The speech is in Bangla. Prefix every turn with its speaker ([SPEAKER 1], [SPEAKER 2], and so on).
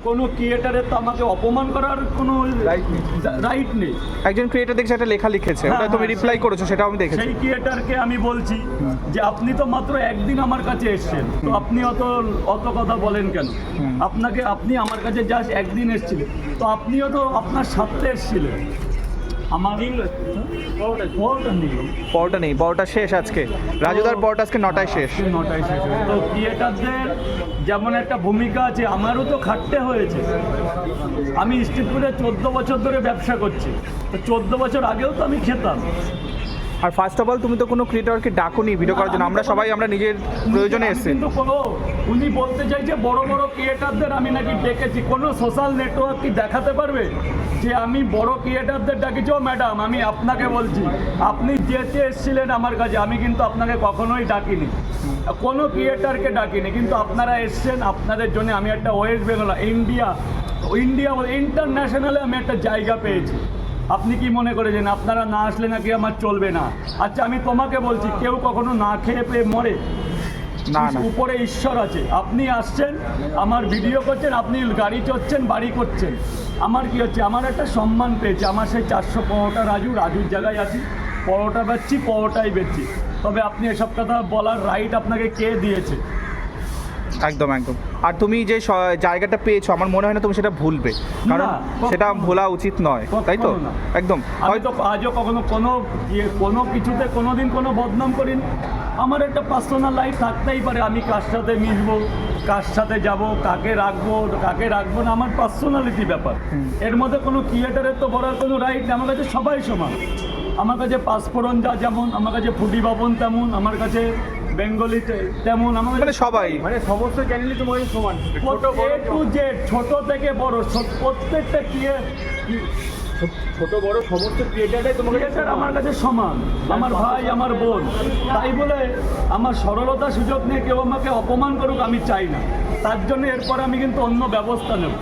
[SPEAKER 1] কোনো ক্রিয়েটারের তো আমাকে অপমান করার কোনো রাইট নেই।
[SPEAKER 2] একজন ক্রিয়েটার দেখছি একটা লেখা লিখেছে, ওটা তুমি রিপ্লাই করেছো, সেটাও আমি দেখেছি।
[SPEAKER 1] সেই ক্রিয়েটারকে আমি বলছি যে আপনি তো মাত্র একদিন আমার কাছে এসেছেন, তো আপনি অত কথা বলেন কেন? আপনি আমার কাছে জাস্ট একদিন এসেছিলেন, তো আপনিও তো আপনার সাথে এসেছিলেন। আমার
[SPEAKER 2] পরোটা নেই, পরোটা শেষ আজকে। রাজুদার পরোটা আজকে 9টায় শেষ।
[SPEAKER 1] 9টায় শেষ হয়েছে। তো ক্রিয়েটারদের যেমন একটা ভূমিকা আছে, আমারও তো খাটতে হয়েছে। আমি স্ট্রিট ফুডে 14 বছর ধরে ব্যবসা করছি, তো 14 বছর আগেও তো আমি খেতাম।
[SPEAKER 2] আর ফার্স্ট অফ অল তুমি তো কোনো ক্রিয়েটরকে ডাকুনি ভিডিও করার জন্য, আমরা সবাই আমরা নিজের প্রয়োজনে এসেছি।
[SPEAKER 1] কিন্তু উনি বলতে চাইছে বড় বড় ক্রিয়েটারদের আমি নাকি ডেকেছি। কোনো সোশ্যাল নেটওয়ার্ক কি দেখাতে পারবে যে আমি বড় ক্রিয়েটারদের ডাকিছি? ও ম্যাডাম, আমি আপনাকে বলছি, আপনি যেতে এসেছিলেন আমার কাছে, আমি কিন্তু আপনাকে কখনোই ডাকিনি, কোনো ক্রিয়েটারকে ডাকিনি, কিন্তু আপনারা এসছেন। আপনাদের জন্য আমি একটা ওয়েস্ট বেঙ্গল, ইন্ডিয়া ইন্টারন্যাশনালে আমি একটা জায়গা পেয়েছি। আপনি কি মনে করেছেন আপনারা না আসলে নাকি আমার চলবে না? আচ্ছা, আমি তোমাকে বলছি, কেউ কখনো না খেয়ে পেয়ে মরে
[SPEAKER 2] না, না।
[SPEAKER 1] উপরে ঈশ্বর আছে। আপনি আসছেন, আমার ভিডিও করছেন, আপনি গাড়ি চড়ছেন, বাড়ি করছেন, আমার কি হচ্ছে? আমার একটা সম্মান পেয়েছে। আমার সেই 400 পরোটা রাজুর জায়গায় আছি, পরোটা বেচছি, পরোটাই বেচছি। তবে আপনি এসব কথা বলার রাইট আপনাকে কে দিয়েছে?
[SPEAKER 2] একদম একদম। আর তুমি যে জায়গাটা পেয়েছো, আমার মনে হয় না তুমি সেটা ভুলবে, কারণ
[SPEAKER 1] না,
[SPEAKER 2] সেটা ভোলা উচিত নয়, তাই তো?
[SPEAKER 1] কখনো না।
[SPEAKER 2] একদম।
[SPEAKER 1] আমি তো আজও কখনো কোনো কিছুতে কোনোদিন কোনো বদনাম করিনি। আমার একটা পার্সোনাল লাইফ থাকতেই পারে, আমি কার সাথে মিশবো, কার সাথে যাব, কাকে রাখবো না, আমার পার্সোনালিটি ব্যাপার। এর মধ্যে কোনো ক্রিয়েটারের তো বলার কোনো রাইট নেই। আমার কাছে সবাই সমান। আমার কাছে পাঁচফোড়ন যেমন, আমার কাছে ফুটি বাবন তেমন, আমার কাছে বেঙ্গলিতে তেমন, আমার কাছে
[SPEAKER 2] সবাই
[SPEAKER 1] সমস্ত চ্যানেলই তোমার সমান, ছোট থেকে বড় প্রত্যেকটা ছোট বড় সমস্ত ক্রিয়েটারটাই তোমাকে আমার কাছে সমান, আমার ভাই, আমার বোন। তাই বলে আমার সরলতা সুযোগ নিয়ে কেউ আমাকে অপমান করুক আমি চাই না। তার জন্য এরপর আমি কিন্তু অন্য ব্যবস্থা নেব।